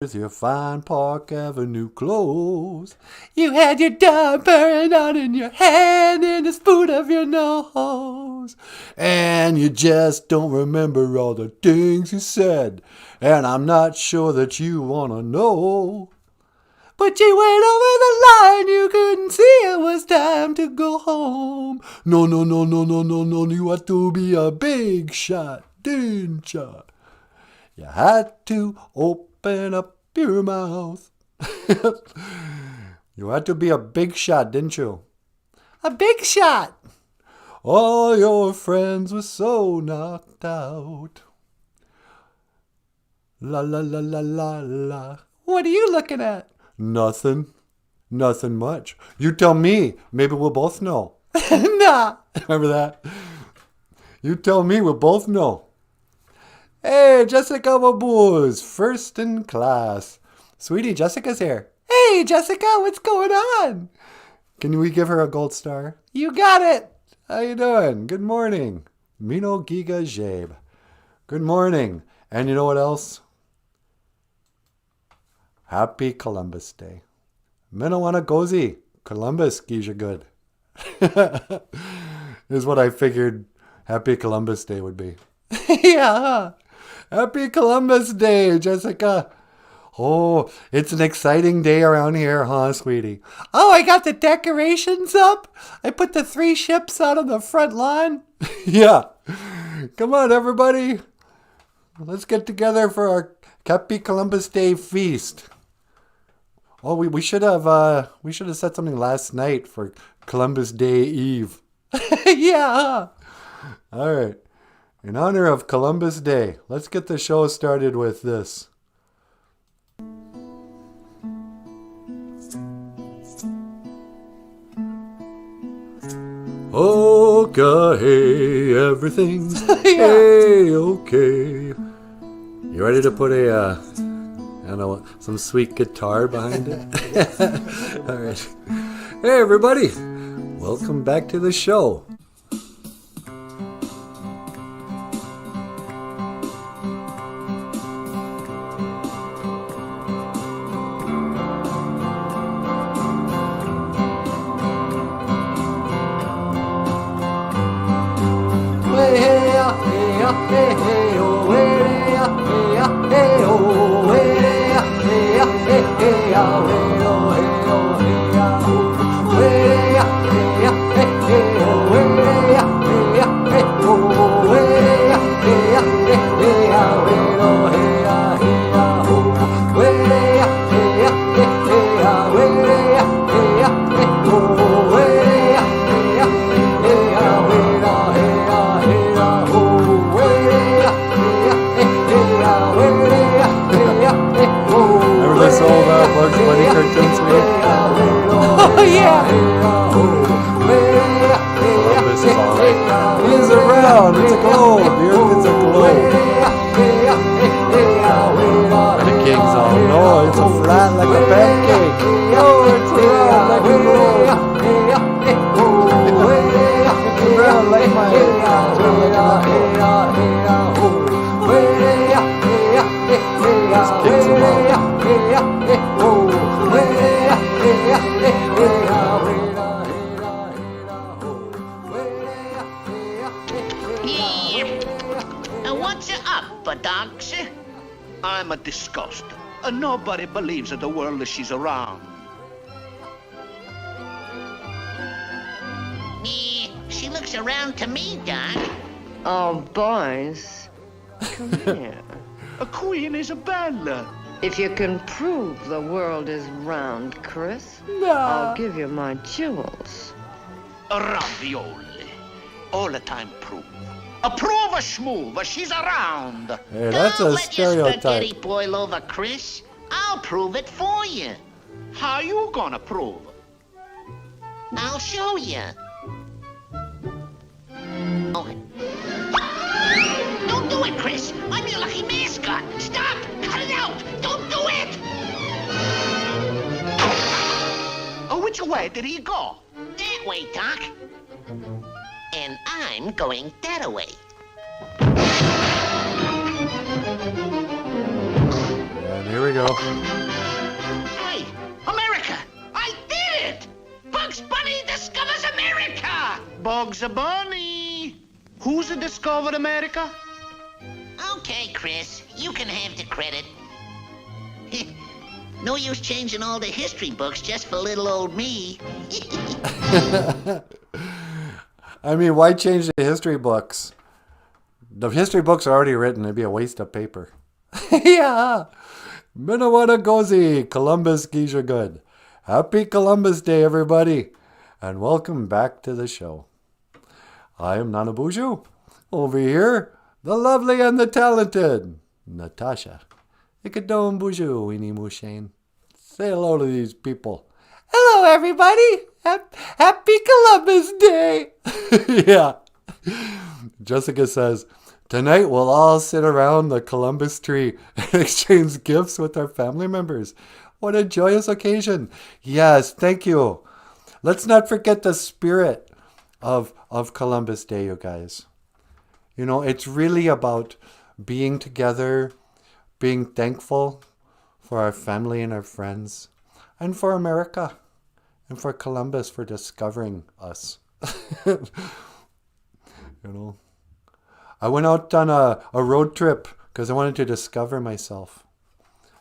your fine Park Avenue clothes. You had your dog burning out in your hand in the spoot of your nose. And you just don't remember all the things you said. And I'm not sure that you want to know. But you went over the line, you couldn't see it was time to go home. No, no, no, no, no, no, no, you had to be a big shot, didn't you? You had to open up your mouth. You had to be a big shot, didn't you? A big shot. All your friends were so knocked out. La la la la la la. What are you looking at? Nothing. Nothing much. You tell me. Maybe we'll both know. Nah. Remember that? You tell me, we'll both know. Hey, Jessica Baboos, first in class. Sweetie, Jessica's here. Hey, Jessica, what's going on? Can we give her a gold star? You got it. How you doing? Good morning. Mino Giga Jabe. Good morning. And you know what else? Happy Columbus Day. Minawana Gozi. Columbus, Gija good. Is what I figured Happy Columbus Day would be. Yeah, huh? Happy Columbus Day, Jessica. Oh, it's an exciting day around here, huh, sweetie? Oh, I got the decorations up. I put the 3 ships out on the front lawn. Yeah. Come on, everybody. Let's get together for our Happy Columbus Day feast. Oh, we should have said something last night for Columbus Day Eve. Yeah. Huh? All right. In honor of Columbus Day, let's get the show started with this. Okay, everything's okay. You ready to put some sweet guitar behind it? All right. Hey, everybody. Welcome back to the show. I'm a disgust. Nobody believes in the world that she's around. She looks around to me, Doc. Oh, boys, come here. A Queen Isabella. If you can prove the world is round, Chris, Nah. I'll give you my jewels. A ravioli. All the time prove. Approve a schmoove, she's around. Hey, that's Don't a let your spaghetti stereotype. boil over, Chris. I'll prove it for you. How you gonna prove? I'll show you. Oh. Don't do it, Chris. I'm your lucky mascot. Stop! Cut it out! Don't do it! Oh, which way did he go? That way, Doc. And I'm going that way. And Here we go. Hey, America! I did it! Bugs Bunny discovers America! Bugs Bunny. Who's discovered America? Okay, Chris, you can have the credit. No use changing all the history books just for little old me. I mean, why change the history books? The history books are already written. It'd be a waste of paper. Yeah. Minnewagozi, Columbus Geisha Good. Happy Columbus Day, everybody. And welcome back to the show. I am Nanaboozhoo. Over here, the lovely and the talented Natasha. Ikadome Boozhoo, Weenie Mooshane. Say hello to these people. Hello, everybody. Happy Columbus Day. Yeah. Jessica says, tonight we'll all sit around the Columbus tree and exchange gifts with our family members. What a joyous occasion. Yes, thank you. Let's not forget the spirit of Columbus Day, you guys. You know, it's really about being together, being thankful for our family and our friends, and for America, and for Columbus for discovering us. You know, I went out on a road trip because I wanted to discover myself.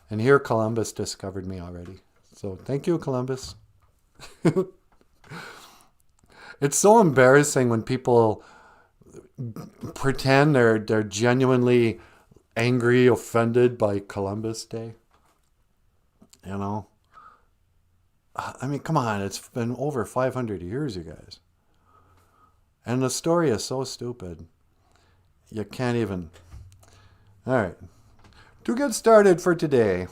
And here Columbus discovered me already. So thank you, Columbus. It's so embarrassing when people pretend they're genuinely angry, offended by Columbus Day. You know? I mean, come on. It's been over 500 years, you guys. And the story is so stupid. You can't even... All right. To get started for today,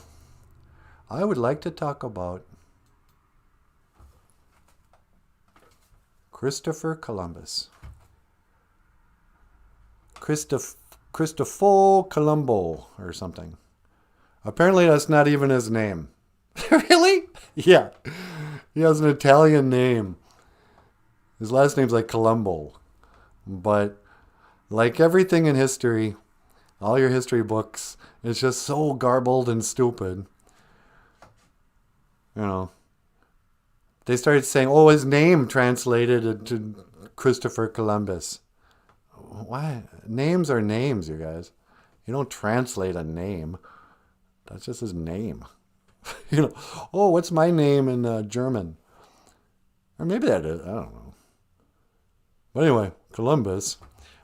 I would like to talk about Christopher Columbus. Cristoforo Colombo or something. Apparently that's not even his name. Really? Yeah. He has an Italian name. His last name's like Colombo. But like everything in history, all your history books, it's just so garbled and stupid. You know. They started saying, oh, his name translated into Christopher Columbus. Why? Names are names, you guys. You don't translate a name. That's just his name. You know, oh, what's my name in German? Or maybe that is, I don't know. But anyway, Columbus.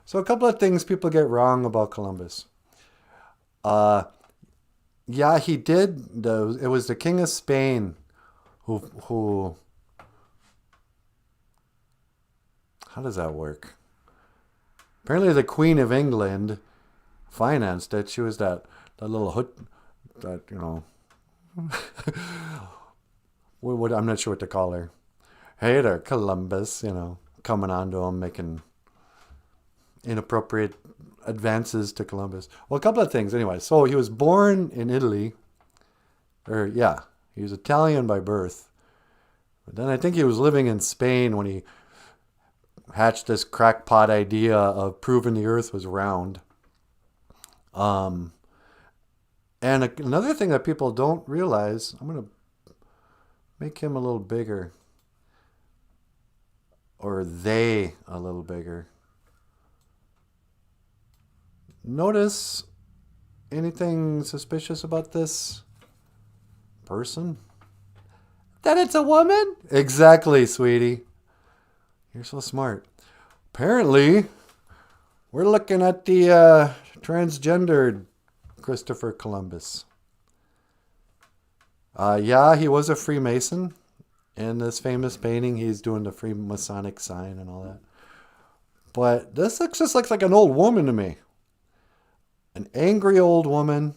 So a couple of things people get wrong about Columbus. Yeah, he did. It was the King of Spain who how does that work? Apparently the Queen of England financed it. She was that little hood, that, you know, I'm not sure what to call her. Hey there, Columbus, you know, coming on to him, making inappropriate advances to Columbus. Well, a couple of things anyway. So he was born in Italy. He was Italian by birth. But then I think he was living in Spain when he hatched this crackpot idea of proving the earth was round. And another thing that people don't realize, I'm going to make him a little bigger. Or they a little bigger. Notice anything suspicious about this person? That it's a woman? Exactly, sweetie. You're so smart. Apparently, we're looking at the transgendered Christopher Columbus. Yeah, he was a Freemason. In this famous painting, he's doing the Freemasonic sign and all that. But this looks like an old woman to me. An angry old woman.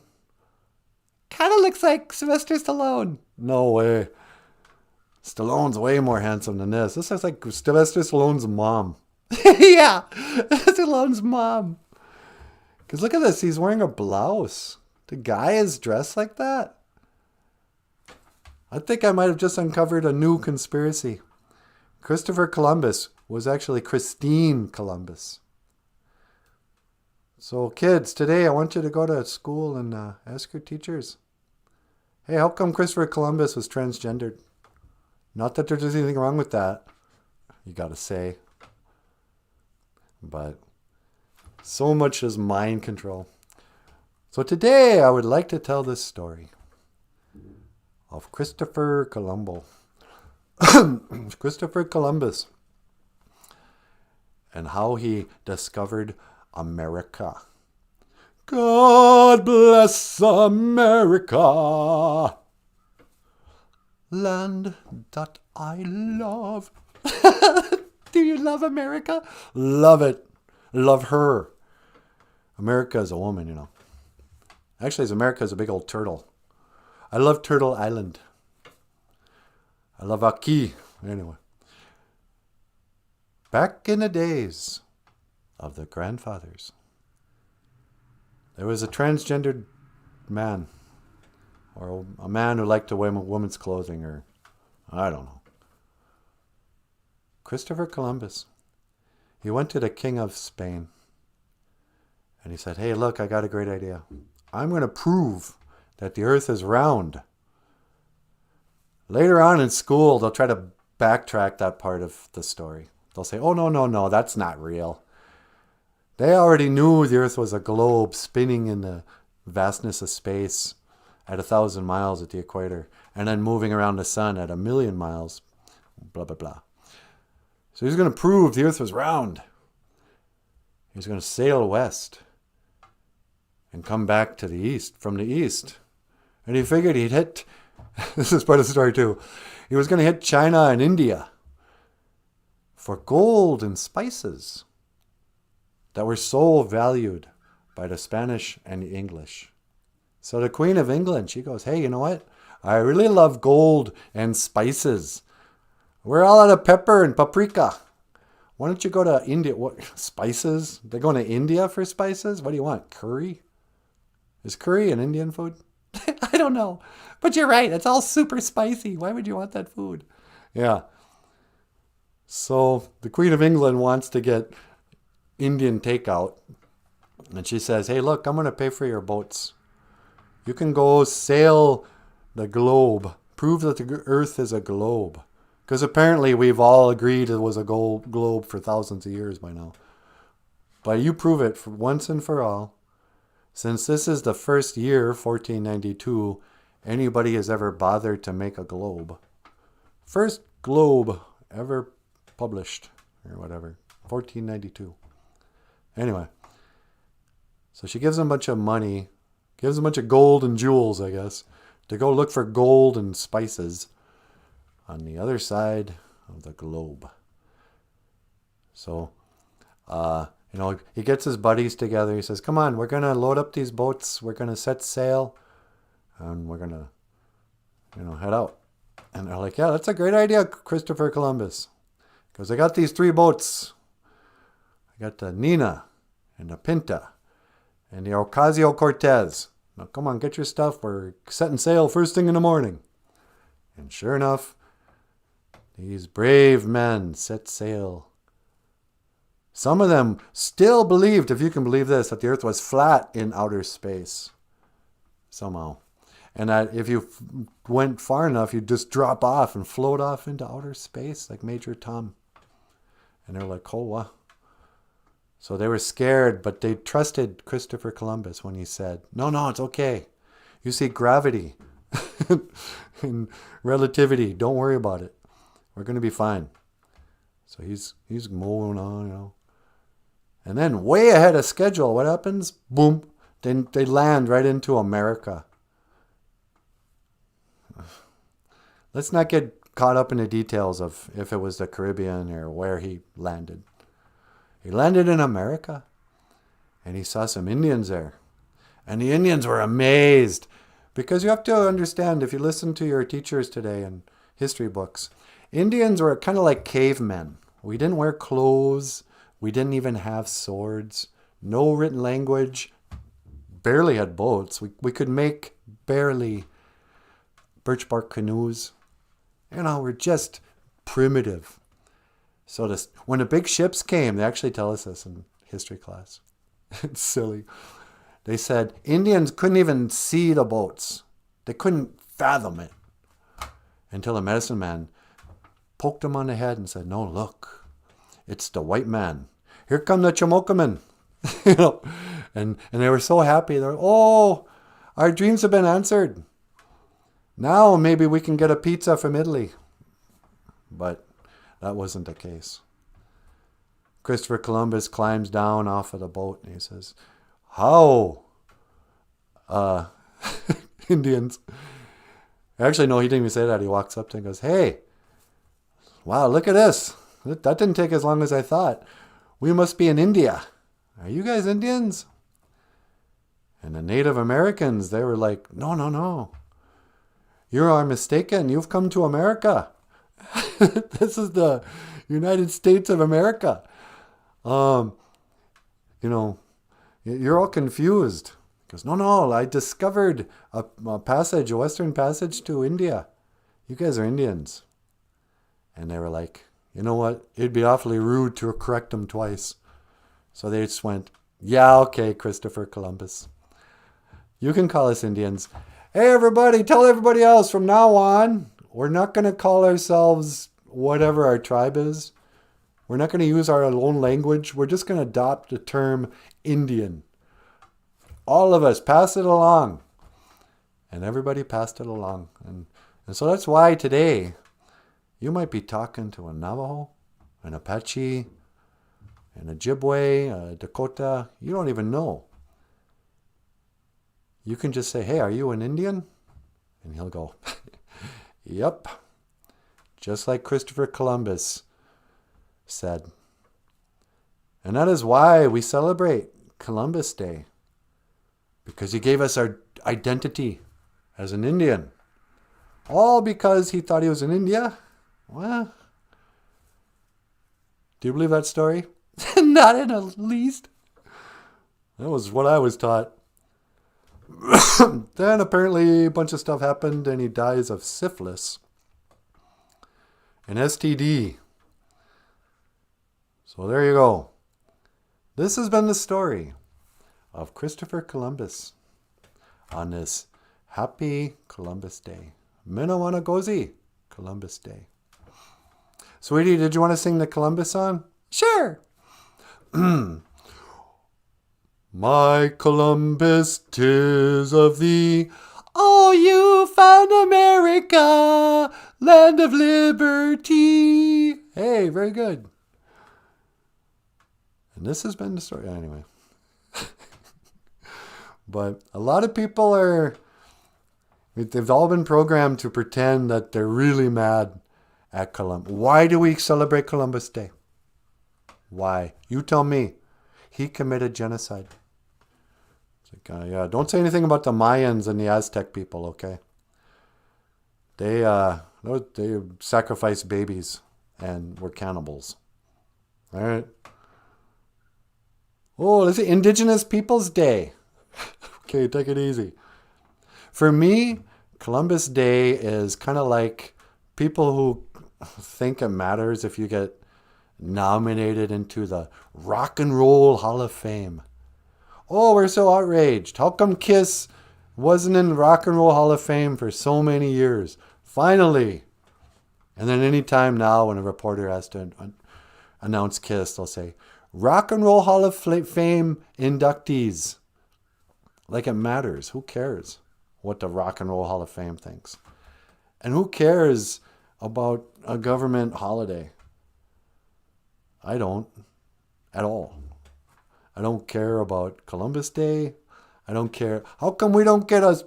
Kind of looks like Sylvester Stallone. No way. Stallone's way more handsome than this. This looks like Sylvester Stallone's mom. Yeah, Stallone's mom. Because look at this. He's wearing a blouse. The guy is dressed like that. I think I might have just uncovered a new conspiracy. Christopher Columbus was actually Christine Columbus. So kids, today I want you to go to school and ask your teachers, Hey, how come Christopher Columbus was transgendered? Not that there's anything wrong with that, you gotta say. But so much is mind control. So today I would like to tell this story of Christopher Colombo. Christopher Columbus. And how he discovered America. God bless America, land that I love. Do you love America? Love it. Love her. America is a woman, you know. Actually, America is a big old turtle. I love Turtle Island. I love Aki. Anyway. Back in the days of the grandfathers, there was a transgendered man, or a man who liked to wear women's clothing, or I don't know. Christopher Columbus. He went to the King of Spain, and he said, hey, look, I got a great idea. I'm going to prove that the earth is round. Later on in school, they'll try to backtrack that part of the story. They'll say, oh, no, that's not real. They already knew the earth was a globe spinning in the vastness of space at 1,000 miles at the equator, and then moving around the sun at 1,000,000 miles, blah, blah, blah. So he's going to prove the earth was round. He's going to sail west and come back to the east, from the east. And he figured he'd hit, this is part of the story too, he was going to hit China and India for gold and spices that were so valued by the Spanish and the English. So the Queen of England, she goes, hey, you know what? I really love gold and spices. We're all out of pepper and paprika. Why don't you go to India? What, spices? They're going to India for spices? What do you want? Curry? Is curry an Indian food? I don't know. But you're right. It's all super spicy. Why would you want that food? Yeah. So the Queen of England wants to get Indian takeout. And she says, hey, look, I'm going to pay for your boats. You can go sail the globe. Prove that the earth is a globe. Because apparently we've all agreed it was a globe for thousands of years by now. But you prove it for once and for all. Since this is the first year, 1492, anybody has ever bothered to make a globe. First globe ever published, or whatever, 1492. Anyway, so she gives him a bunch of money, gives him a bunch of gold and jewels, I guess, to go look for gold and spices on the other side of the globe. So, he gets his buddies together. He says, come on, we're going to load up these boats. We're going to set sail, and we're going to, head out. And they're like, yeah, that's a great idea, Christopher Columbus. Because I got these 3 boats. I got the Nina and the Pinta and the Ocasio-Cortez. Now, come on, get your stuff. We're setting sail first thing in the morning. And sure enough, these brave men set sail. Some of them still believed, if you can believe this, that the earth was flat in outer space. Somehow. And that if you went far enough, you'd just drop off and float off into outer space like Major Tom. And they're like, oh, what? So they were scared, but they trusted Christopher Columbus when he said, no, it's okay. You see, gravity and relativity, don't worry about it. We're going to be fine. So he's moving on, And then way ahead of schedule, what happens? Boom. Then they land right into America. Let's not get caught up in the details of if it was the Caribbean or where he landed. He landed in America, and he saw some Indians there. And the Indians were amazed, because you have to understand, if you listen to your teachers today in history books, Indians were kind of like cavemen. We didn't wear clothes. We didn't even have swords. No written language. Barely had boats. We could make barely birch bark canoes. We're just primitive. So when the big ships came, they actually tell us this in history class. It's silly. They said Indians couldn't even see the boats. They couldn't fathom it. Until the medicine man poked him on the head and said, no, look, it's the white man. Here come the Chamokaman. You know, and they were so happy. They're, oh, our dreams have been answered. Now maybe we can get a pizza from Italy. But that wasn't the case. Christopher Columbus climbs down off of the boat and he says, how? Indians. Actually, no, he didn't even say that. He walks up to him and goes, hey, wow, look at this. That didn't take as long as I thought. We must be in India. Are you guys Indians? And the Native Americans, they were like, no, no, no. You are mistaken. You've come to America. This is the United States of America. You know, you're all confused. He goes, no, no, I discovered a passage, a western passage to India. You guys are Indians. And they were like, you know what? It'd be awfully rude to correct them twice. So they just went, yeah, okay, Christopher Columbus. You can call us Indians. Hey, everybody, tell everybody else from now on, we're not going to call ourselves whatever our tribe is. We're not going to use our own language. We're just going to adopt the term Indian. All of us, pass it along. And everybody passed it along. And so that's why today you might be talking to a Navajo, an Apache, an Ojibwe, a Dakota. You don't even know. You can just say, hey, are you an Indian? And he'll go, yep. Just like Christopher Columbus said. And that is why we celebrate Columbus Day. Because he gave us our identity as an Indian. All because he thought he was in India? Well, do you believe that story? Not in the least. That was what I was taught. Then apparently a bunch of stuff happened and he dies of syphilis. An STD. So there you go. This has been the story of Christopher Columbus on this happy Columbus Day. Minawanagozi Columbus Day. Sweetie, did you want to sing the Columbus song? Sure. My Columbus, 'tis of thee. Oh, you found America, land of liberty. Hey, very good. And this has been the story. Anyway. But a lot of people they've all been programmed to pretend that they're really mad at Columbus. Why do we celebrate Columbus Day? Why? You tell me. He committed genocide. It's like, yeah, don't say anything about the Mayans and the Aztec people, okay? They sacrificed babies and were cannibals. All right. Oh, it's Indigenous Peoples Day. Okay, take it easy. For me, Columbus Day is kind of like people who think it matters if you get nominated into the Rock and Roll Hall of Fame. Oh, we're so outraged. How come Kiss wasn't in the Rock and Roll Hall of Fame for so many years? Finally. And then any time now when a reporter has to announce Kiss, they'll say, Rock and Roll Hall of Fame inductees. Like it matters. Who cares what the Rock and Roll Hall of Fame thinks? And who cares about a government holiday? I don't at all. I don't care about Columbus Day. I don't care. How come we don't get a,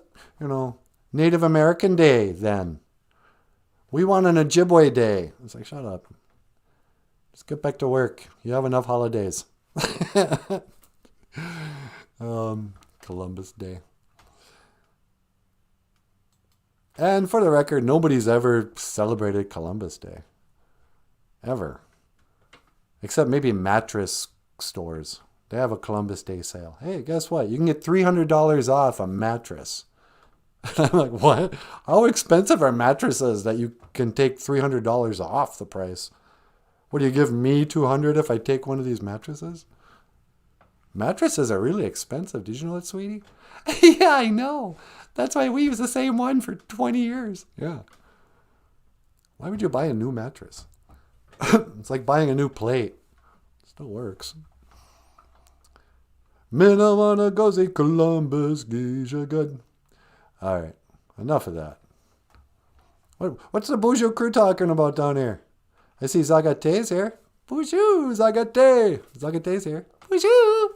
Native American Day then? We want an Ojibwe Day. It's like, shut up. Just get back to work. You have enough holidays. Columbus Day. And for the record, nobody's ever celebrated Columbus Day. Ever. Except maybe mattress stores. They have a Columbus Day sale. Hey, guess what? You can get $300 off a mattress. I'm like, what? How expensive are mattresses that you can take $300 off the price? What, do you give me $200 if I take one of these mattresses? Mattresses are really expensive. Did you know that, sweetie? Yeah, I know. That's why we use the same one for 20 years. Yeah. Why would you buy a new mattress? It's like buying a new plate. It still works. Mina wanna go see Columbus, geisha good. All right, enough of that. What's the Boozhoo crew talking about down here? I see Zagate's here. Boozhoo, Zagate. Zagate's here. Boozhoo.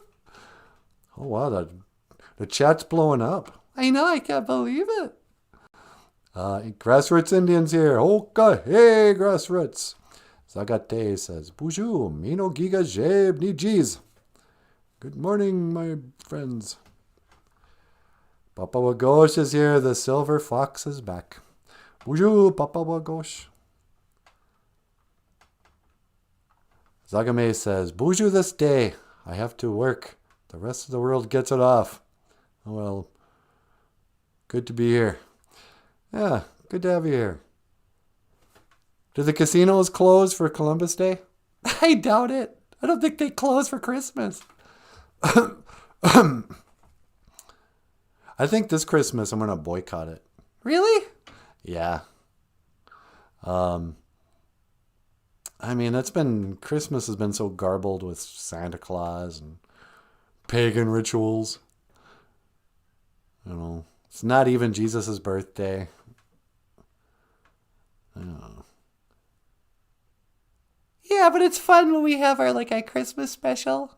Oh, wow, the chat's blowing up. I know, I can't believe it. Grassroots Indians here. Oka, hey, Grassroots. Zagate says, Boozhoo, Mino Giga Jeb Ni Jeez. Good morning, my friends. Papa Wagosh is here. The silver fox is back. Boozhoo, Papa Wagosh. Zagame says, Boozhoo this day. I have to work. The rest of the world gets it off. Well, good to be here. Yeah, good to have you here. Do the casinos close for Columbus Day? I doubt it. I don't think they close for Christmas. I think this Christmas I'm going to boycott it. Really? Yeah. I mean, Christmas has been so garbled with Santa Claus and pagan rituals. You know, it's not even Jesus' birthday. I don't know. Yeah, but it's fun when we have our Christmas special.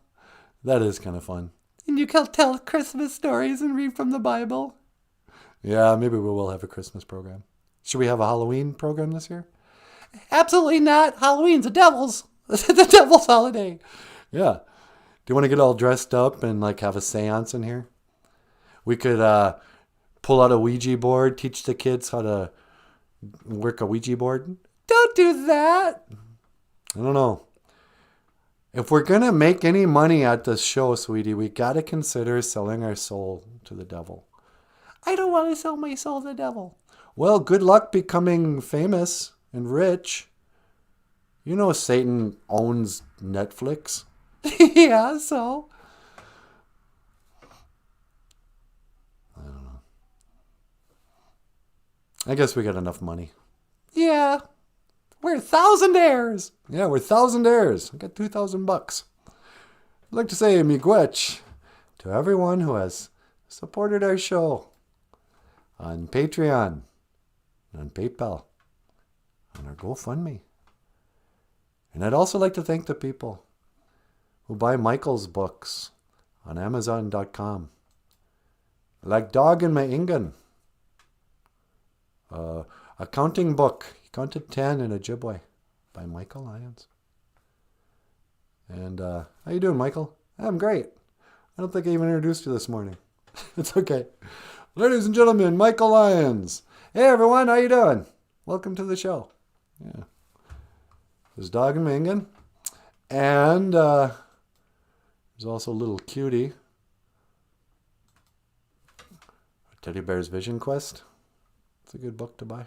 That is kind of fun. And you can tell Christmas stories and read from the Bible. Yeah, maybe we will have a Christmas program. Should we have a Halloween program this year? Absolutely not. Halloween's the devil's. The devil's holiday. Yeah. Do you want to get all dressed up and have a seance in here? We could pull out a Ouija board, teach the kids how to work a Ouija board. Don't do that. I don't know. If we're going to make any money at this show, sweetie, we got to consider selling our soul to the devil. I don't want to sell my soul to the devil. Well, good luck becoming famous and rich. You know Satan owns Netflix. Yeah, so. I don't know. I guess we got enough money. Yeah. We're thousandaires. Yeah, we're thousandaires. I got $2,000. I'd like to say miigwech to everyone who has supported our show on Patreon, on PayPal, on our GoFundMe. And I'd also like to thank the people who buy Michael's books on Amazon.com. Like Dog in My Ingan. A counting book. He counted 10 in Ojibwe by Michael Lyons. And how you doing, Michael? I'm great. I don't think I even introduced you this morning. It's okay. Ladies and gentlemen, Michael Lyons. Hey, everyone. How you doing? Welcome to the show. Yeah. There's Dog in My Ingan. And there's also Little Cutie. Teddy Bear's Vision Quest. It's a good book to buy.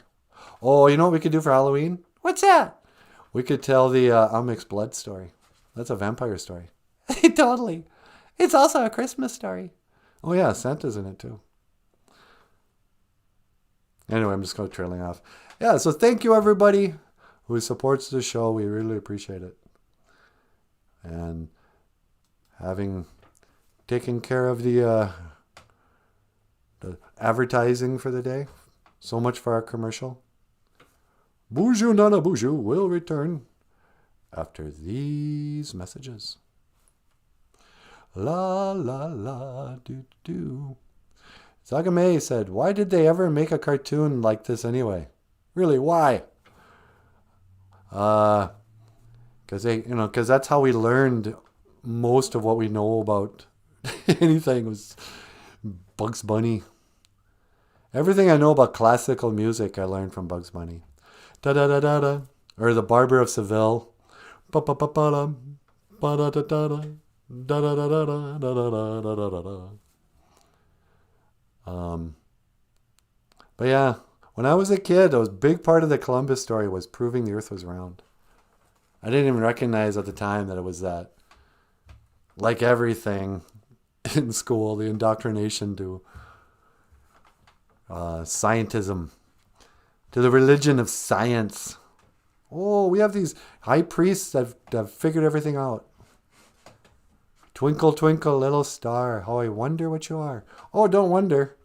Oh, you know what we could do for Halloween? What's that? We could tell the Amix Blood story. That's a vampire story. Totally. It's also a Christmas story. Oh yeah, Santa's in it too. Anyway, I'm just going trailing off. Yeah, so thank you everybody who supports the show. We really appreciate it. And having taken care of the advertising for the day. So much for our commercial. Boozhoo Nanaboozhoo will return after these messages. La la la do do. Zagame said, "Why did they ever make a cartoon like this anyway? Really, why?" Because that's how we learned most of what we know about anything was Bugs Bunny. Everything I know about classical music I learned from Bugs Bunny. Da da da da da. Or The Barber of Seville. Pa pa pa pa da. Ba da da da da. Da da da da da da da da da da. But yeah, when I was a kid, a big part of the Columbus story was proving the Earth was round. I didn't even recognize at the time that it was that like everything in school, the indoctrination to scientism, to the religion of science. Oh, we have these high priests that have figured everything out. Twinkle, twinkle, little star, how I wonder what you are. Oh, don't wonder.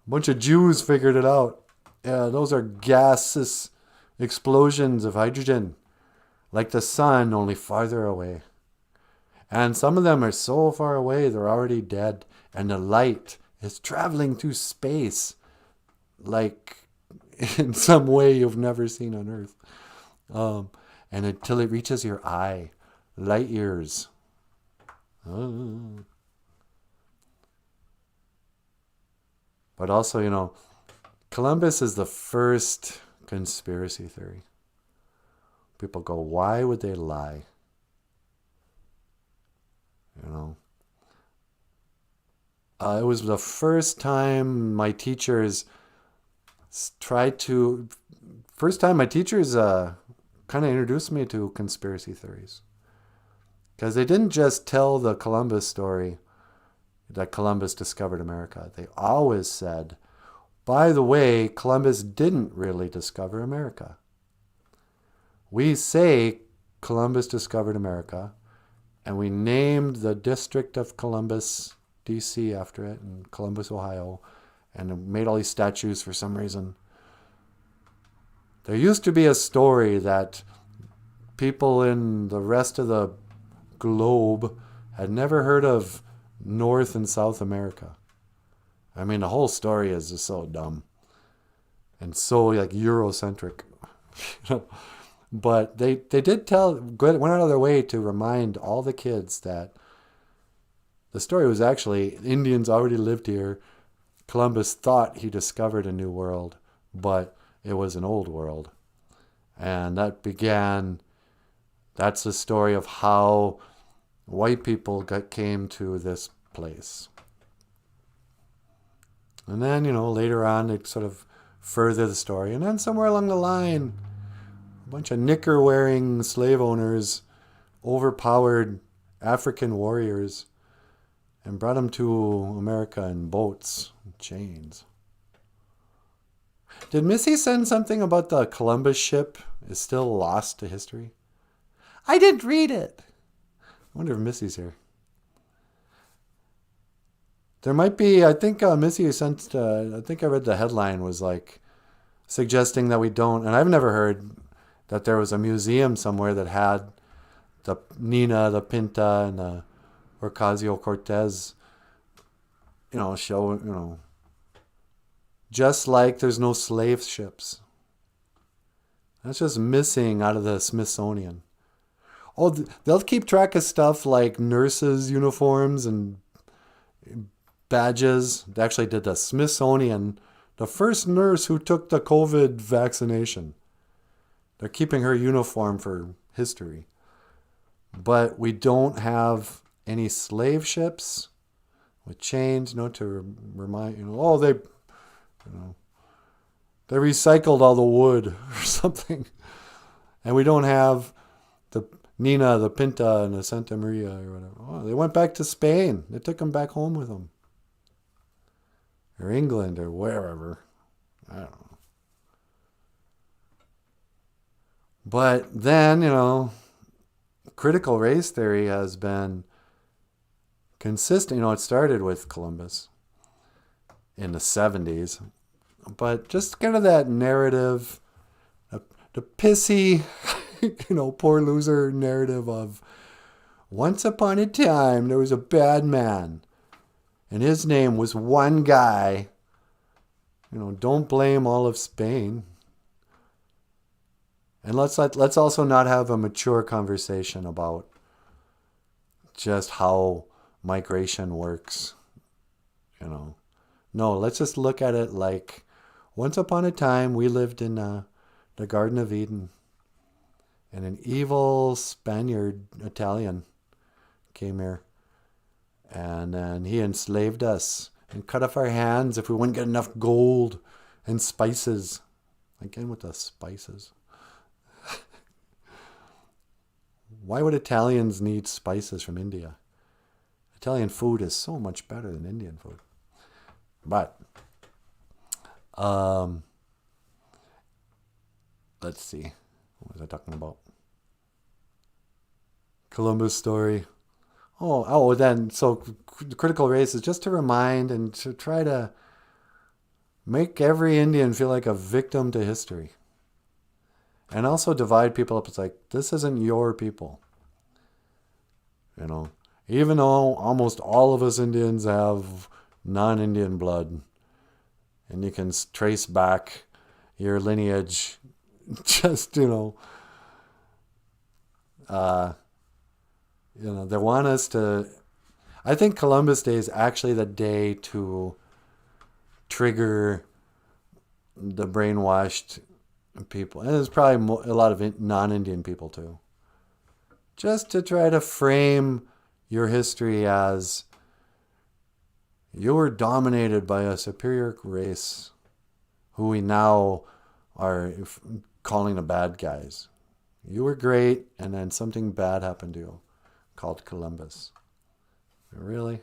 A bunch of Jews figured it out. Yeah, those are gaseous explosions of hydrogen, like the sun, only farther away. And some of them are so far away, they're already dead. And the light is traveling through space, like in some way you've never seen on Earth. And until it reaches your eye, light years. But also, Columbus is the first conspiracy theory. People go, why would they lie? It was the first time my teachers kind of introduced me to conspiracy theories. Because they didn't just tell the Columbus story that Columbus discovered America. They always said, by the way, Columbus didn't really discover America. We say Columbus discovered America, and we named the District of Columbus, D.C. after it, in Columbus, Ohio, and made all these statues for some reason. There used to be a story that people in the rest of the globe had never heard of North and South America. I mean, the whole story is just so dumb and so like Eurocentric, But they did went out of their way to remind all the kids that the story was actually Indians already lived here. Columbus thought he discovered a new world, but it was an old world. And that's the story of how white people came to this place. And then, later on, they sort of further the story. And then somewhere along the line, a bunch of knicker-wearing slave owners overpowered African warriors and brought them to America in boats and chains. Did Missy send something about the Columbus ship is still lost to history? I didn't read it. I wonder if Missy's here. There might be, I think Missy sent, I think I read the headline was like suggesting that we don't, and I've never heard that there was a museum somewhere that had the Nina, the Pinta, and the Ocasio-Cortez, show, just like there's no slave ships. That's just missing out of the Smithsonian. Oh, they'll keep track of stuff like nurses' uniforms and badges. They actually did the Smithsonian, the first nurse who took the COVID vaccination. They're keeping her uniform for history. But we don't have any slave ships with chains, to remind, they recycled all the wood or something. And we don't have the Nina, the Pinta, and the Santa Maria or whatever. Oh, they went back to Spain. They took them back home with them. Or England or wherever. I don't know. But then, critical race theory has been consistent. It started with Columbus in the 70s. But just kind of that narrative, the pissy, poor loser narrative of once upon a time there was a bad man and his name was one guy. Don't blame all of Spain. And let's also not have a mature conversation about just how migration works. No, let's just look at it like once upon a time we lived in the Garden of Eden. And an evil Spaniard, Italian, came here. And then he enslaved us and cut off our hands if we wouldn't get enough gold and spices. Again with the spices. Why would Italians need spices from India? Italian food is so much better than Indian food. But, let's see. What was I talking about? Columbus story. So critical race is just to remind and to try to make every Indian feel like a victim to history. And also divide people up. It's like, this isn't your people. You know, even though almost all of us Indians have non-Indian blood, and you can trace back your lineage, just, they want us to, I think Columbus Day is actually the day to trigger the brainwashed people. And there's probably a lot of non-Indian people too. Just to try to frame your history as you were dominated by a superior race who we now are calling the bad guys. You were great, and then something bad happened to you, called Columbus. Really?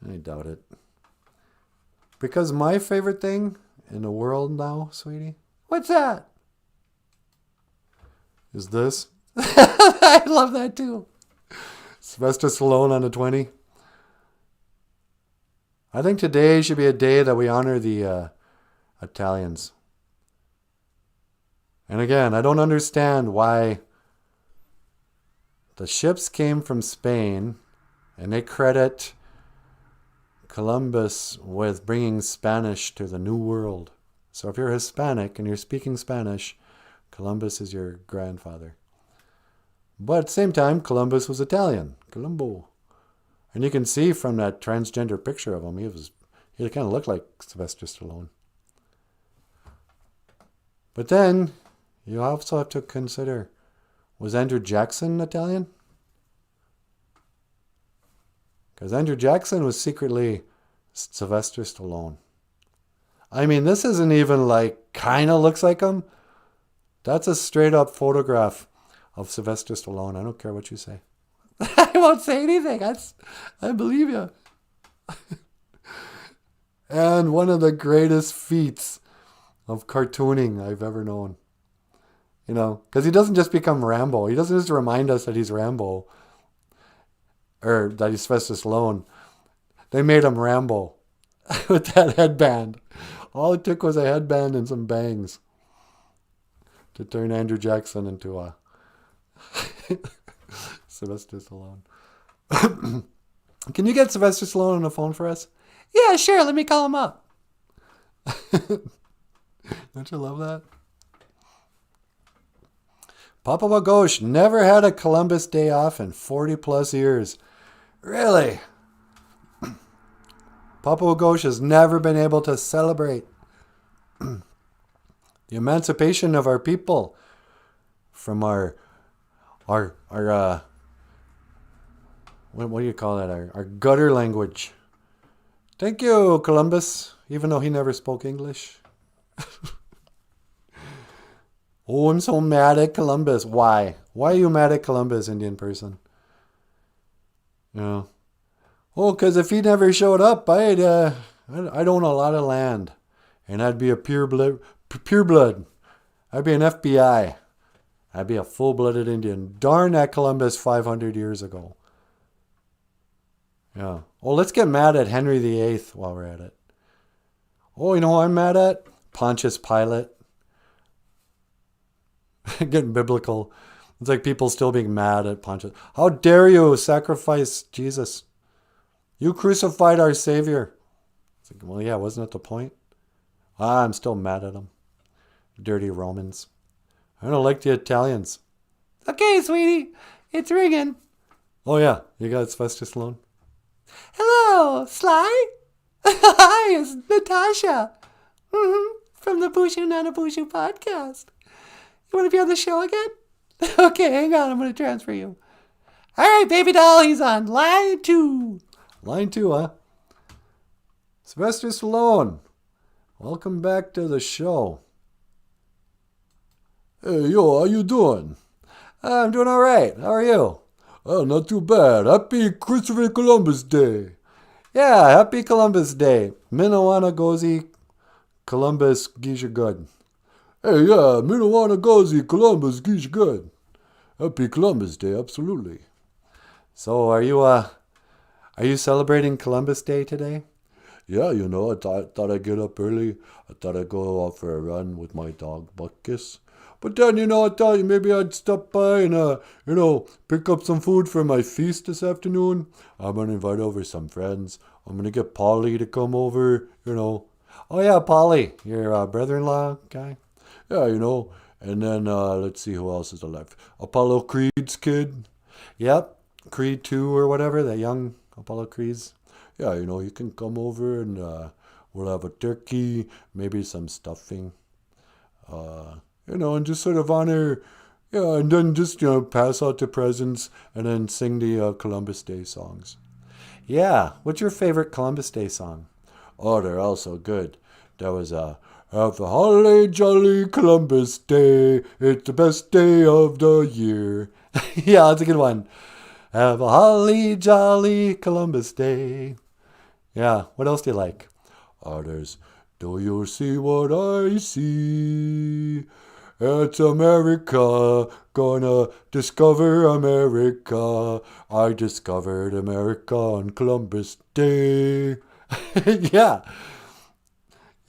I doubt it. Because my favorite thing in the world now, sweetie, what's that? Is this. I love that too. Sylvester Stallone on the 20. I think today should be a day that we honor the Italians. And again, I don't understand why the ships came from Spain and they credit Columbus with bringing Spanish to the New World. So if you're Hispanic and you're speaking Spanish, Columbus is your grandfather. But at the same time, Columbus was Italian. Columbo. And you can see from that transgender picture of him, he kind of looked like Sylvester Stallone. But then, you also have to consider, was Andrew Jackson Italian? Because Andrew Jackson was secretly Sylvester Stallone. I mean, this isn't even like, kind of looks like him. That's a straight up photograph of Sylvester Stallone. I don't care what you say. I won't say anything. I believe you. And one of the greatest feats of cartooning I've ever known. You know, because he doesn't just become Rambo. He doesn't just remind us that he's Rambo. Or that he's Sylvester Stallone. They made him Rambo with that headband. All it took was a headband and some bangs to turn Andrew Jackson into a Sylvester Stallone. Can you get Sylvester Stallone on the phone for us? Yeah, sure. Let me call him up. Don't you love that? Papa Wagosh never had a Columbus Day off in 40 plus years. Really? Papa Wagosh has never been able to celebrate the emancipation of our people from our what do you call that? Our gutter language. Thank you, Columbus, even though he never spoke English. Oh, I'm so mad at Columbus. Why? Why are you mad at Columbus, Indian person? You know. Oh, because if he never showed up, I'd own a lot of land. And I'd be a pure blood. I'd be an FBI. I'd be a full-blooded Indian. Darn that Columbus 500 years ago. Yeah. Oh, let's get mad at Henry VIII while we're at it. Oh, you know who I'm mad at? Pontius Pilate. Getting biblical. It's like people still being mad at Pontius. How dare you sacrifice Jesus? You crucified our Savior. It's like, well, yeah, wasn't it the point? I'm still mad at them. Dirty Romans. I don't like the Italians. Okay, sweetie. It's ringing. Oh, yeah. You got Sylvester Stallone? Hello, Sly? Hi, it's Natasha. From the Boozhoo Nanaboozhoo podcast. You want to be on the show again? Okay, hang on. I'm going to transfer you. All right, baby doll. He's on line 2. Line 2, huh? Sylvester Stallone. Welcome back to the show. Hey, yo, how you doing? I'm doing all right. How are you? Oh, not too bad. Happy Christopher Columbus Day. Yeah, happy Columbus Day. Minnewanna gozi Columbus Gisha good. Hey, yeah, Minnewanna gozi Columbus Gisha good. Happy Columbus Day, absolutely. So, are you celebrating Columbus Day today? Yeah, I thought I'd get up early. I thought I'd go out for a run with my dog, Buckus. But then, I thought maybe I'd stop by and, pick up some food for my feast this afternoon. I'm going to invite over some friends. I'm going to get Polly to come over, Oh, yeah, Polly, your brother-in-law guy. Yeah, And then, let's see who else is alive. Apollo Creed's kid. Yep, Creed 2 or whatever, that young Apollo Creed's. Yeah, you can come over and we'll have a turkey, maybe some stuffing. And just sort of honor, and then just, pass out the presents and then sing the Columbus Day songs. Yeah, what's your favorite Columbus Day song? Oh, they're all so good. There was have a holly jolly Columbus Day, it's the best day of the year. Yeah, that's a good one. Have a holly jolly Columbus Day. Yeah, what else do you like? There's, do you see what I see? It's America, gonna discover America. I discovered America on Columbus Day. Yeah.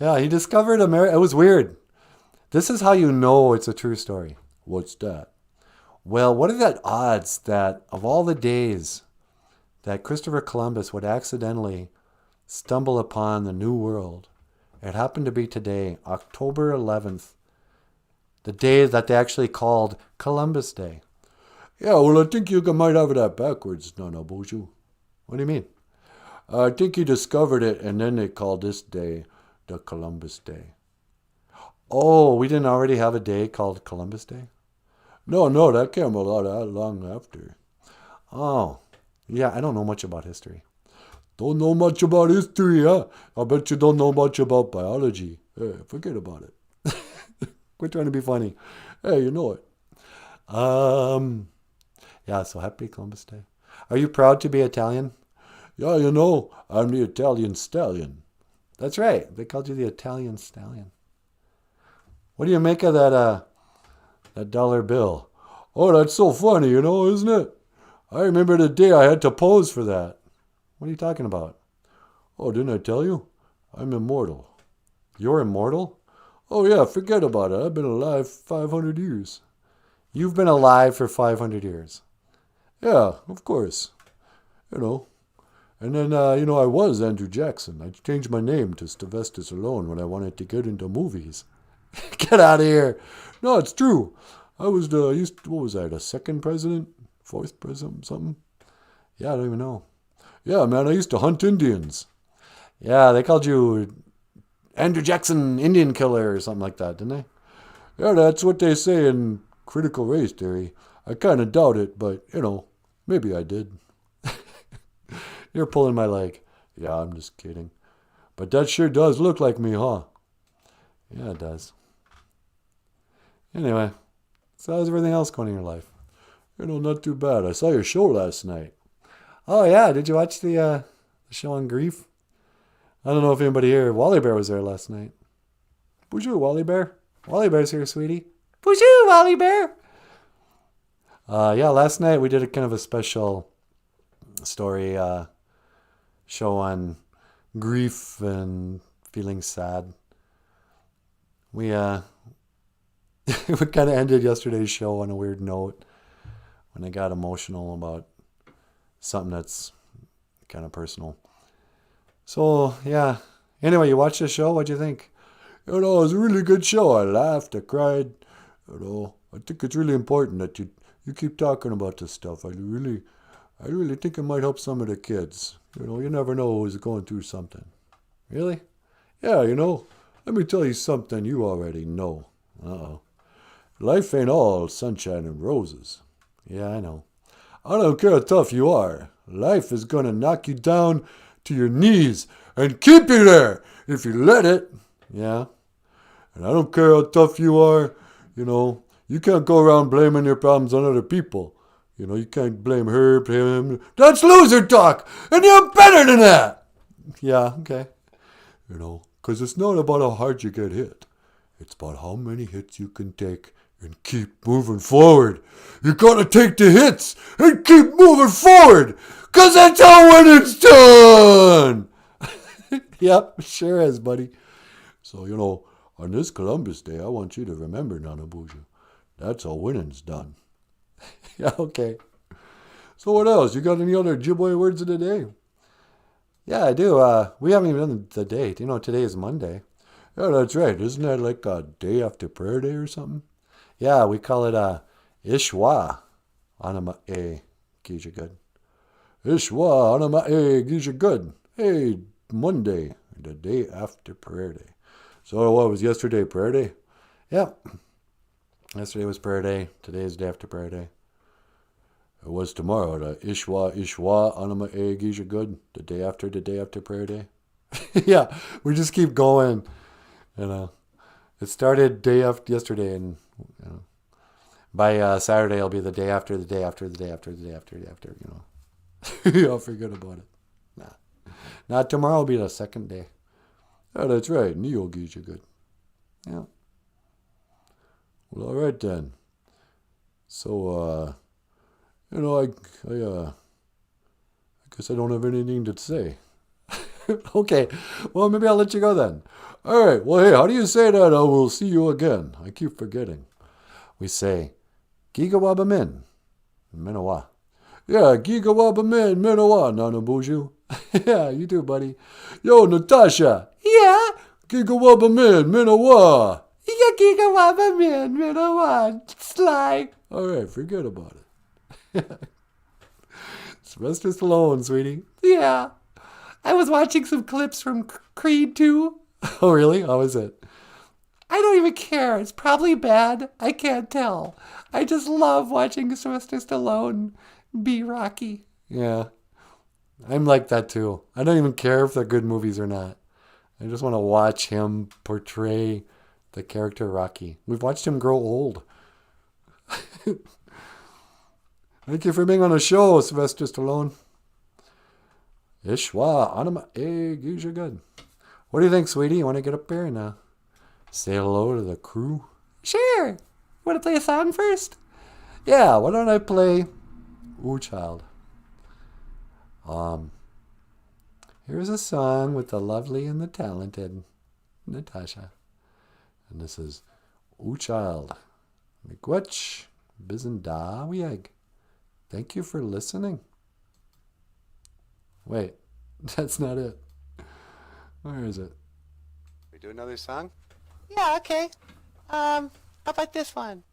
Yeah, he discovered America. It was weird. This is how you know it's a true story. What's that? Well, what are the odds that of all the days that Christopher Columbus would accidentally stumble upon the New World? It happened to be today, October 11th, the day that they actually called Columbus Day. Yeah, well, I think you might have that backwards, Nanaboozhoo. What do you mean? I think he discovered it, and then they called this day the Columbus Day. Oh, we didn't already have a day called Columbus Day? No, that came a lot long after. Oh, yeah, I don't know much about history. Don't know much about history, huh? I bet you don't know much about biology. Hey, forget about it. Quit trying to be funny. Hey, you know it. Yeah, so happy Columbus Day. Are you proud to be Italian? Yeah, I'm the Italian stallion. That's right. They called you the Italian stallion. What do you make of that dollar bill? Oh, that's so funny, isn't it? I remember the day I had to pose for that. What are you talking about? Oh, didn't I tell you? I'm immortal. You're immortal? Oh, yeah, forget about it. I've been alive 500 years. You've been alive for 500 years. Yeah, of course. And then, I was Andrew Jackson. I changed my name to Sylvester Stallone when I wanted to get into movies. Get out of here. No, it's true. I was the second president? Fourth president? Something? Yeah, I don't even know. Yeah, man, I used to hunt Indians. Yeah, they called you Andrew Jackson, Indian killer or something like that, didn't they? Yeah, that's what they say in critical race theory. I kind of doubt it, but, maybe I did. You're pulling my leg. Yeah, I'm just kidding. But that sure does look like me, huh? Yeah, it does. Anyway, so how's everything else going in your life? Not too bad. I saw your show last night. Oh, yeah. Did you watch the show on grief? I don't know if anybody here. Wally Bear was there last night. Boozhoo, Wally Bear. Wally Bear's here, sweetie. Boozhoo, Wally Bear. Yeah, last night we did a kind of a special story show on grief and feeling sad. We we kind of ended yesterday's show on a weird note when I got emotional about something that's kind of personal. So, yeah. Anyway, you watched the show? What'd you think? It was a really good show. I laughed. I cried. I think it's really important that you keep talking about this stuff. I really think it might help some of the kids. You never know who's going through something. Really? Yeah, let me tell you something you already know. Uh-oh. Life ain't all sunshine and roses. Yeah, I know. I don't care how tough you are. Life is going to knock you down to your knees and keep you there if you let it. Yeah. And I don't care how tough you are. You can't go around blaming your problems on other people. You know, you can't blame her, blame him. That's loser talk, and you're better than that. Yeah, okay. You know, because it's not about how hard you get hit. It's about how many hits you can take and keep moving forward. You gotta take the hits and keep moving forward, because that's how winning's done. Yep, sure is, buddy. So, you know, on this Columbus Day, I want you to remember, Nanaboozhoo, that's how winning's done. Yeah, okay. So what else? You got any other Ojibwe words of the day? Yeah, I do. We haven't even done the date. You know, today is Monday. Yeah, that's right. Isn't that like a day after prayer day or something? Yeah, we call it Ishwa. Anama e Gija good. Ishwa Anama e Gija good. Hey, Monday, the day after prayer day. So what was yesterday, prayer day? Yep. Yesterday was prayer day. Today is day after prayer day. It was tomorrow, the Ishwa Anama e Gija good. The day after prayer day. Yeah, we just keep going. You know, it started day after yesterday, and you know, by Saturday it'll be the day after, the day after, the day after, the day after, the day after. You know, I'll forget about it. Nah, not tomorrow will be the second day. Oh, that's right. Neo Gija good. Yeah. Well, all right then. So, you know, I guess I don't have anything to say. Okay. Well, maybe I'll let you go then. All right. Well, hey, how do you say that? I will see you again. I keep forgetting. We say, Gigawaba min, Minawa. Yeah, Gigawaba min, Minawa, Nanaboozhoo. Yeah, you too, buddy. Yo, Natasha. Yeah. Gigawaba min, Minawa. Yeah, Gigawaba min, Minawa. Sly. All right, forget about it. Sylvester Stallone, sweetie. Yeah. I was watching some clips from Creed 2. Oh, really? How was it? I don't even care. It's probably bad. I can't tell. I just love watching Sylvester Stallone be Rocky. Yeah. I'm like that too. I don't even care if they're good movies or not. I just want to watch him portray the character Rocky. We've watched him grow old. Thank you for being on the show, Sylvester Stallone. Ishwa, Anima, Gija good. What do you think, sweetie? You want to get up here and say hello to the crew? Sure. You want to play a song first? Yeah, why don't I play Ooh Child? Here's a song with the lovely and the talented Natasha. And this is Ooh Child. Miigwech, Bizinda Wieg. Thank you for listening. Wait, that's not it. Where is it? We do another song? Yeah, okay. How about this one?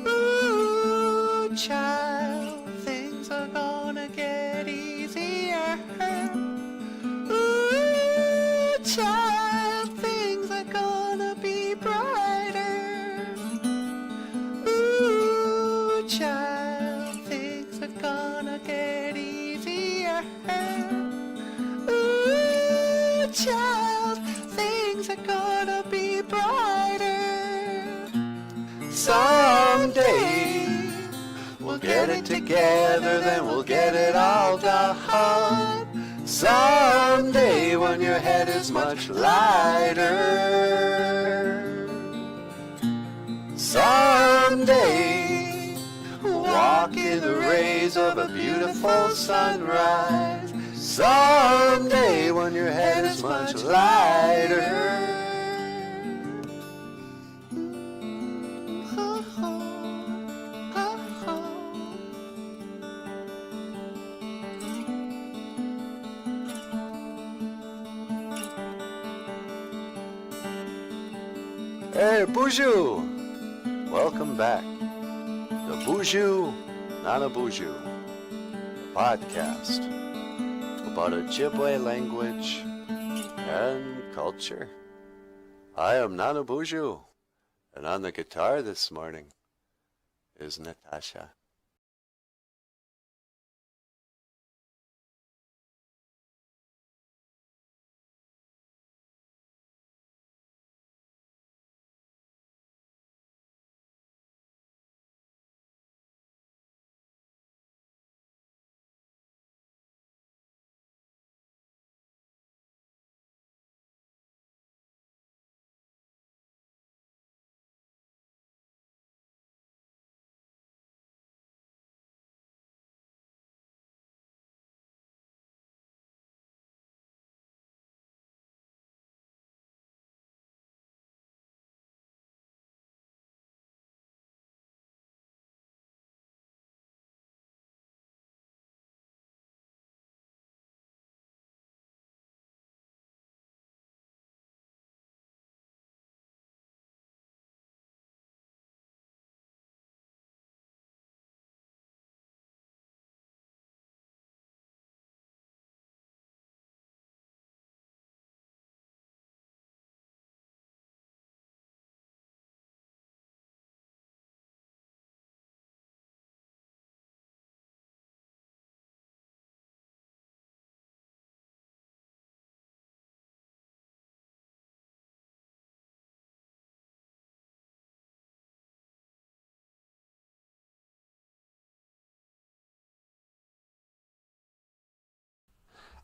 Ooh, child, things are gonna get easier. Ooh, child, things are gonna be brighter. Ooh, child, things are gonna get easier. Ooh, child, things are gonna be brighter. Someday we'll get it together, then we'll get it all done. Someday when your head is much lighter. Someday walk in the rays of a beautiful sunrise. Someday when your head is much lighter. Hey, Boozhoo! Welcome back to Boozhoo Nanaboozhoo, the podcast about Ojibwe language and culture. I am Nanaboozhoo, and on the guitar this morning is Natasha.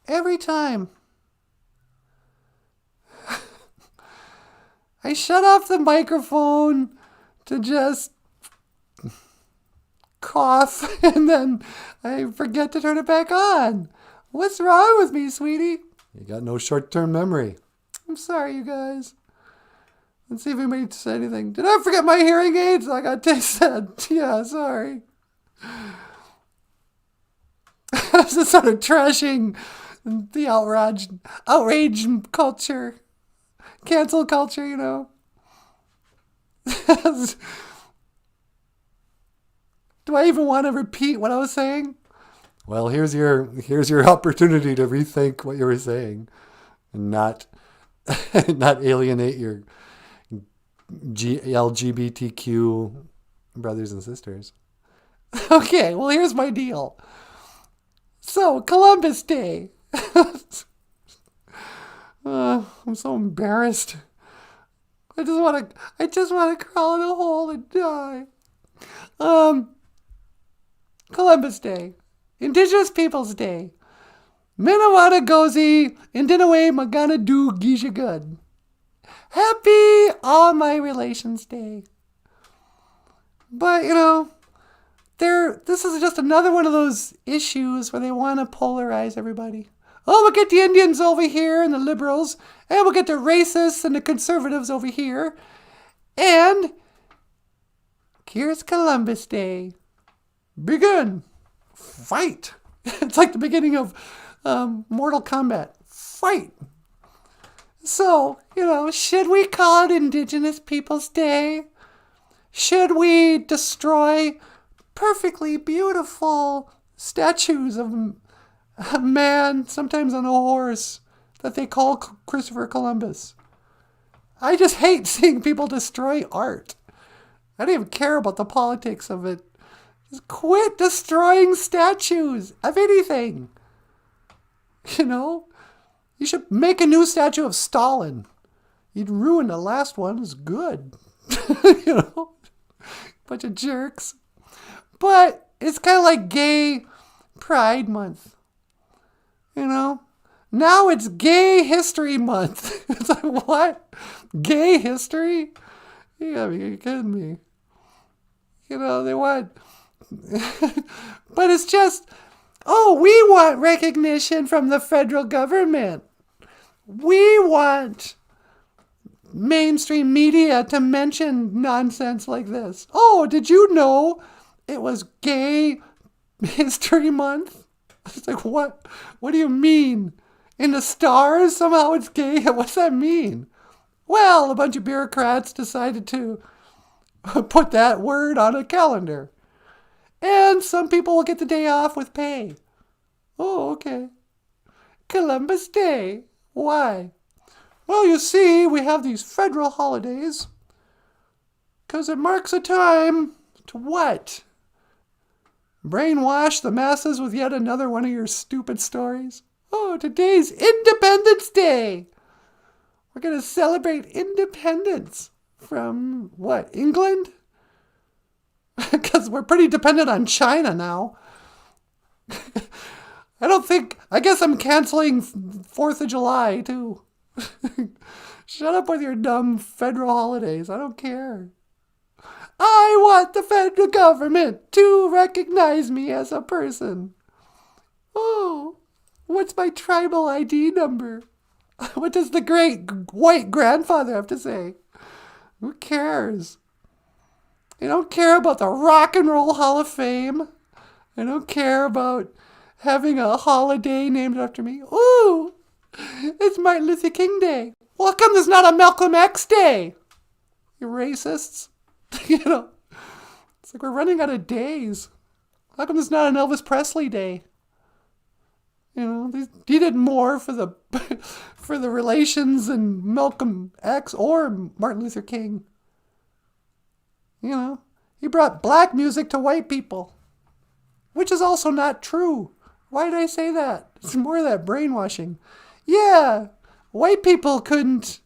every time I shut off the microphone to just cough, and then I forget to turn it back on. What's wrong with me, sweetie? You got no short-term memory. I'm sorry, you guys. Let's see if anybody said anything. Did I forget my hearing aids? I got said. Yeah, sorry. I was just sort of trashing the outrage culture, cancel culture, you know. Do I even want to repeat what I was saying? Well, here's your opportunity to rethink what you were saying, and not alienate your LGBTQ brothers and sisters. Okay, well, here's my deal. So, Columbus Day. I'm so embarrassed. I just want to crawl in a hole and die. Columbus Day. Indigenous Peoples Day. Minnewagozi, Indinaway Magana Do Gisha Good. Happy All My Relations Day. But, you know, this is just another one of those issues where they want to polarize everybody. Oh, we'll get the Indians over here and the liberals, and we'll get the racists and the conservatives over here. And here's Columbus Day. Begin. Fight. It's like the beginning of Mortal Kombat. Fight. So, you know, should we call it Indigenous Peoples Day? Should we destroy perfectly beautiful statues of a man, sometimes on a horse, that they call Christopher Columbus? I just hate seeing people destroy art. I don't even care about the politics of it. Just quit destroying statues of anything. You know? You should make a new statue of Stalin. You'd ruin the last one. It was good. You know? Bunch of jerks. But it's kind of like Gay Pride Month. You know? Now it's Gay History Month. It's like, what? Gay history? You gotta be kidding me. You know, they want... But it's just... Oh, we want recognition from the federal government. We want mainstream media to mention nonsense like this. Oh, did you know it was Gay History Month? It's like, what? What do you mean? In the stars, somehow it's gay? What's that mean? Well, a bunch of bureaucrats decided to put that word on a calendar. And some people will get the day off with pay. Oh, okay. Columbus Day. Why? Well, you see, we have these federal holidays because it marks a time to what? Brainwash the masses with yet another one of your stupid stories? Oh, today's Independence Day. We're going to celebrate independence from, what, England? Because we're pretty dependent on China now. I guess I'm canceling 4th of July, too. Shut up with your dumb federal holidays. I don't care. I want the federal government to recognize me as a person. Oh, what's my tribal ID number? What does the great white grandfather have to say? Who cares? I don't care about the Rock and Roll Hall of Fame. I don't care about having a holiday named after me. Ooh, it's Martin Luther King Day. Well, how come there's not a Malcolm X Day? You racists. You know, it's like we're running out of days. How come there's not an Elvis Presley Day? You know, he did more for the relations in Malcolm X or Martin Luther King. You know, he brought black music to white people, which is also not true. Why did I say that? It's more of that brainwashing. Yeah, white people couldn't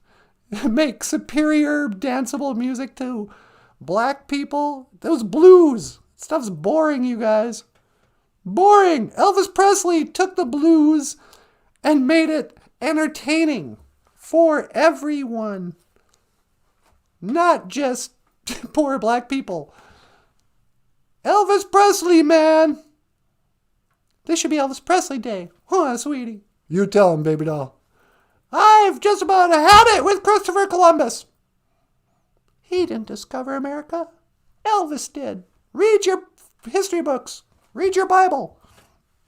make superior danceable music to black people. Those blues. Stuff's boring, you guys. Boring. Elvis Presley took the blues and made it entertaining for everyone. Not just poor black people. Elvis Presley, man. This should be Elvis Presley Day. Huh, sweetie? You tell him, baby doll. I've just about had it with Christopher Columbus. He didn't discover America. Elvis did. Read your history books. Read your Bible.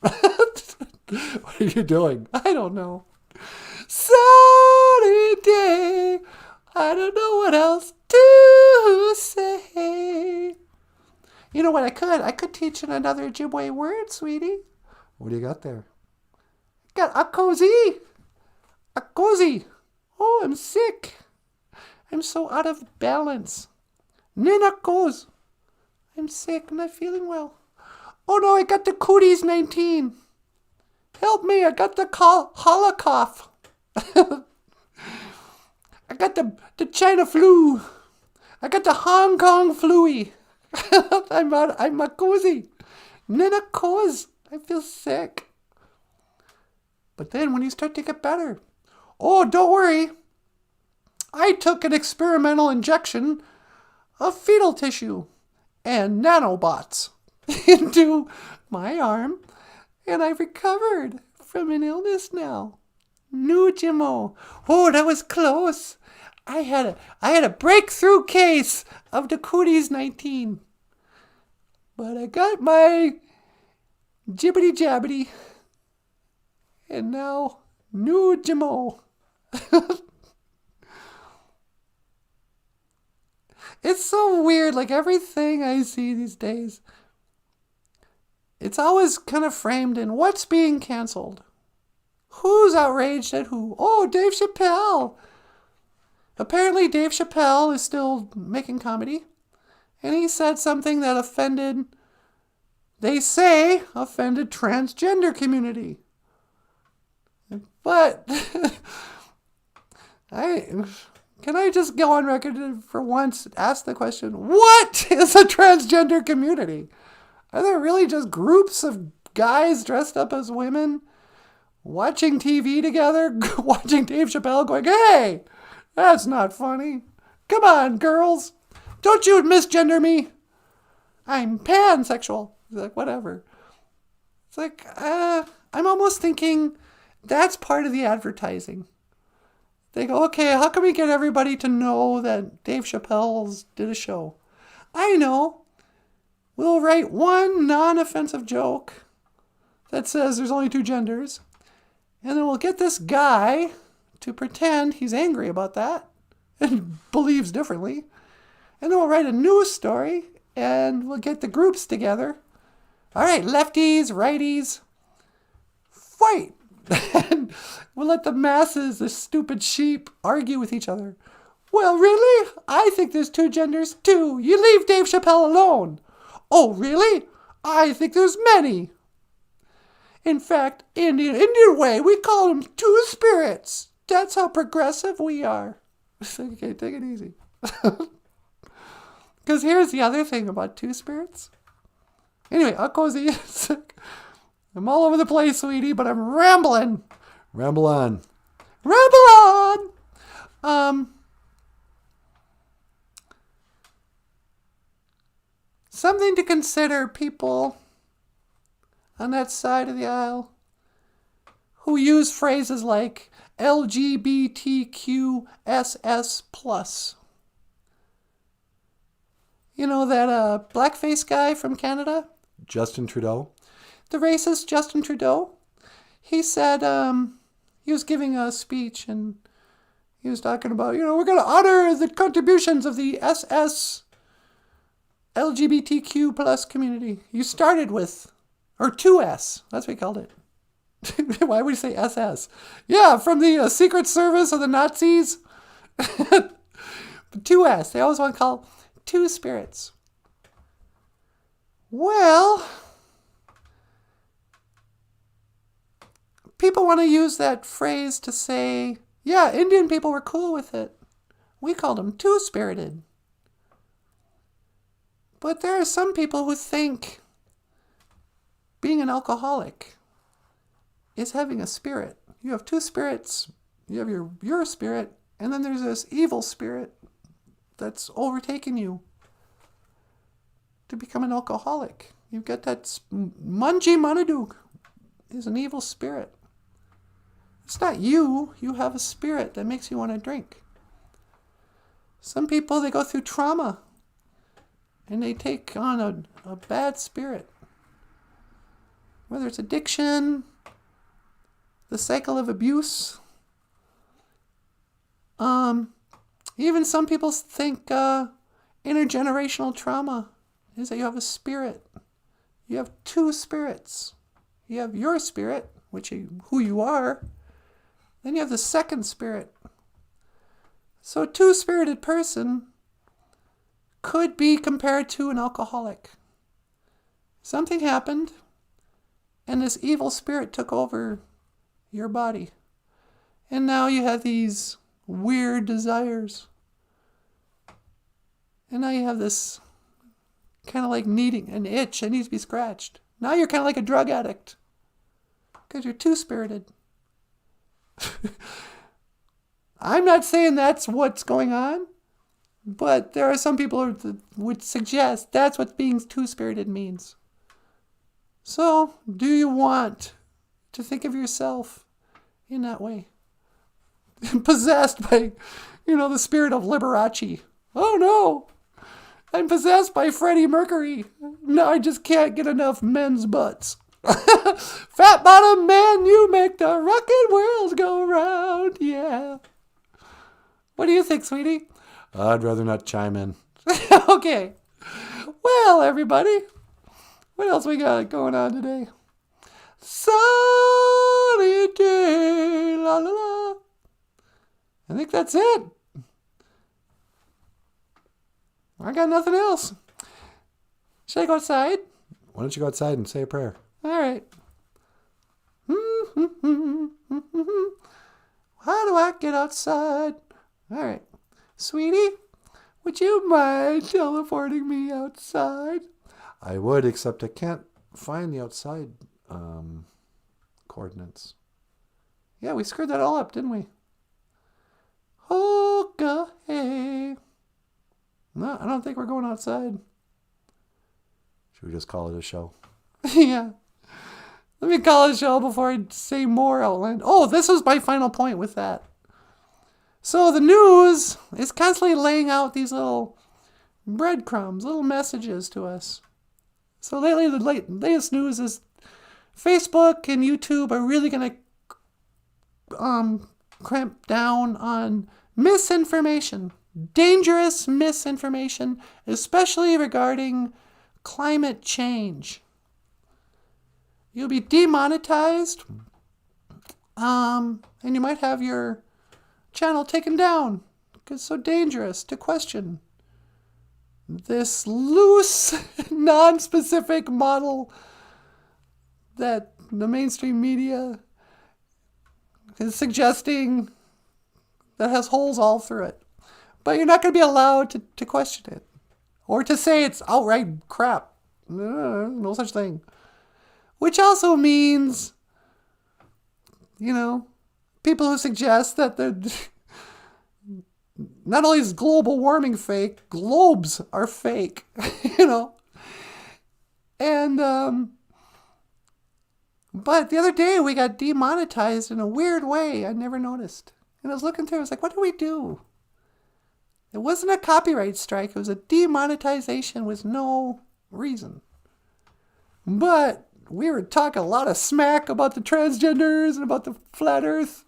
What are you doing? I don't know. Sunny day. I don't know what else to say. You know what I could? I could teach in another Ojibwe word, sweetie. What do you got there? Got a cozy. A cozy. Oh, I'm sick. I'm so out of balance. Ninakos. I'm sick. I'm not feeling well. Oh no, I got the cooties 19. Help me, I got the holocaust. I got the China flu. I got the Hong Kong flu-y. I'm a cozy. Ninakos. I feel sick. But then when you start to get better, oh, don't worry. I took an experimental injection of fetal tissue and nanobots into my arm, and I've recovered from an illness now. Nujimo. Oh, that was close. I had a breakthrough case of the cooties 19. But I got my jibbity jabbity. And now, Nujimo. It's so weird, like everything I see these days, it's always kind of framed in what's being canceled. Who's outraged at who? Oh, Dave Chappelle. Apparently Dave Chappelle is still making comedy, and he said something that offended transgender community. But can I just go on record and for once ask the question, what is a transgender community? Are there really just groups of guys dressed up as women watching TV together, watching Dave Chappelle going, hey, that's not funny. Come on, girls. Don't you misgender me. I'm pansexual. It's like, whatever. It's like, I'm almost thinking that's part of the advertising. They go, okay, how can we get everybody to know that Dave Chappelle's did a show? I know. We'll write one non-offensive joke that says there's only two genders, and then we'll get this guy to pretend he's angry about that and believes differently, and then we'll write a news story, and we'll get the groups together. All right, lefties, righties, fight. And we'll let the masses, the stupid sheep, argue with each other. Well, really? I think there's two genders too. You leave Dave Chappelle alone. Oh, really? I think there's many. In fact, Indian way, we call them two spirits. That's how progressive we are. Okay, take it easy. Because here's the other thing about two spirits. Anyway, I'll cozy. I'm all over the place, sweetie, but I'm rambling. Ramble on. Ramble on! Something to consider, people on that side of the aisle who use phrases like LGBTQSS+. You know that blackface guy from Canada? Justin Trudeau. The racist Justin Trudeau. He said he was giving a speech and he was talking about, we're going to honor the contributions of the SS LGBTQ plus community. You started with, or 2S, that's what he called it. Why would he say SS? Yeah, from the Secret Service of the Nazis. 2S, they always want to call two spirits. Well, people want to use that phrase to say, yeah, Indian people were cool with it. We called them two-spirited. But there are some people who think being an alcoholic is having a spirit. you have two spirits. You have your spirit, and then there's this evil spirit that's overtaken you to become an alcoholic. You've got that Munji Manaduk is an evil spirit. It's not you. You have a spirit that makes you want to drink. Some people, they go through trauma and they take on a bad spirit. Whether it's addiction, the cycle of abuse. Even some people think intergenerational trauma is that you have a spirit. You have two spirits. You have your spirit, who you are. Then you have the second spirit. So a two-spirited person could be compared to an alcoholic. Something happened, and this evil spirit took over your body. And now you have these weird desires. And now you have this kind of like needing an itch that needs to be scratched. Now you're kind of like a drug addict because you're two-spirited. I'm not saying that's what's going on, but there are some people who would suggest that's what being two-spirited means. So, do you want to think of yourself in that way? Possessed by, the spirit of Liberace. Oh no! I'm possessed by Freddie Mercury. No, I just can't get enough men's butts. Fat bottom man, you make the rockin' world go round. Yeah. What do you think, sweetie? I'd rather not chime in. Okay. Well, everybody, what else we got going on today? Sunny day, la la la. I think that's it. I got nothing else. Should I go outside? Why don't you go outside and say a prayer? All right. How do I get outside? All right. Sweetie, would you mind teleporting me outside? I would, except I can't find the outside coordinates. Yeah, we screwed that all up, didn't we? Okay. No, I don't think we're going outside. Should we just call it a show? Yeah. Let me call it a show before I say more outland. Oh, this was my final point with that. So the news is constantly laying out these little breadcrumbs, little messages to us. So lately, the latest news is Facebook and YouTube are really going to cramp down on misinformation, dangerous misinformation, especially regarding climate change. You'll be demonetized, and you might have your channel taken down because it's so dangerous to question this loose, non-specific model that the mainstream media is suggesting that has holes all through it. But you're not going to be allowed to question it or to say it's outright crap. No such thing. Which also means, people who suggest that not only is global warming fake, globes are fake, And, but the other day we got demonetized in a weird way I never noticed. And I was looking through, I was like, what did we do? It wasn't a copyright strike, it was a demonetization with no reason. But we were talking a lot of smack about the transgenders and about the flat earth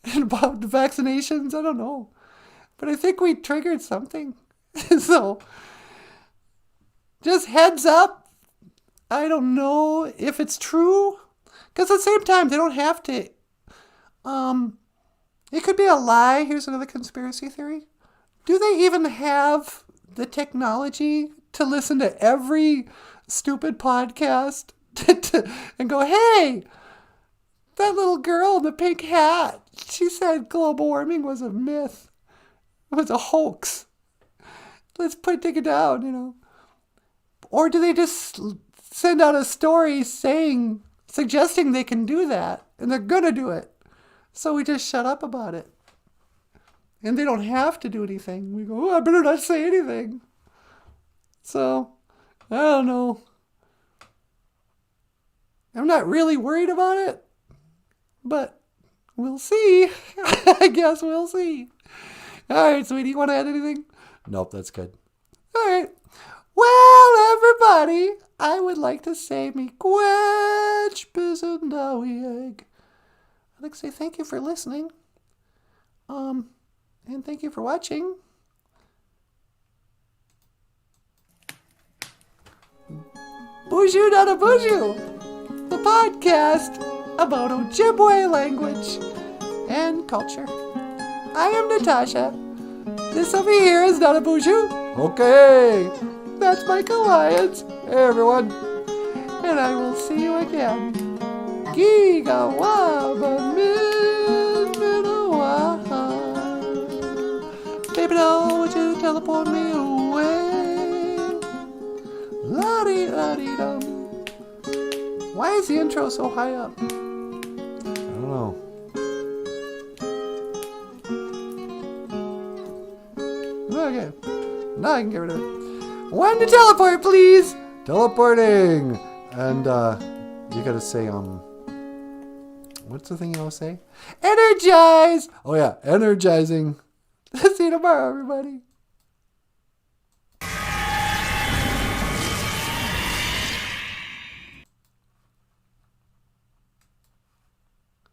and about the vaccinations. I don't know. But I think we triggered something. So, just heads up. I don't know if it's true. Because at the same time, they don't have to. It could be a lie. Here's another conspiracy theory. Do they even have the technology to listen to every stupid podcast and go, hey, that little girl in the pink hat, she said global warming was a myth. It was a hoax. Let's take it down, Or do they just send out a story suggesting they can do that, and they're going to do it? So we just shut up about it. And they don't have to do anything. We go, oh, I better not say anything. So, I don't know. I'm not really worried about it. But we'll see. I guess we'll see. All right, sweetie, you want to add anything? Nope, that's good. All right. Well, everybody, I would like to say me quetch egg. I'd like to say thank you for listening. And thank you for watching. Boozhoo Nanaboozhoo, the podcast about Ojibwe language and culture. I am Natasha. This over here is Nanaboozhoo. Okay, that's Michael Lyons. Hey everyone, and I will see you again. Giga waba minminawa. Baby, now would you teleport me away? La-dee-da-dee-dum. Why is the intro so high up? I don't know. Okay, now I can get rid of it. When to teleport, please? Teleporting! And, you gotta say, what's the thing you always say? Energize! Oh yeah, energizing. See you tomorrow, everybody.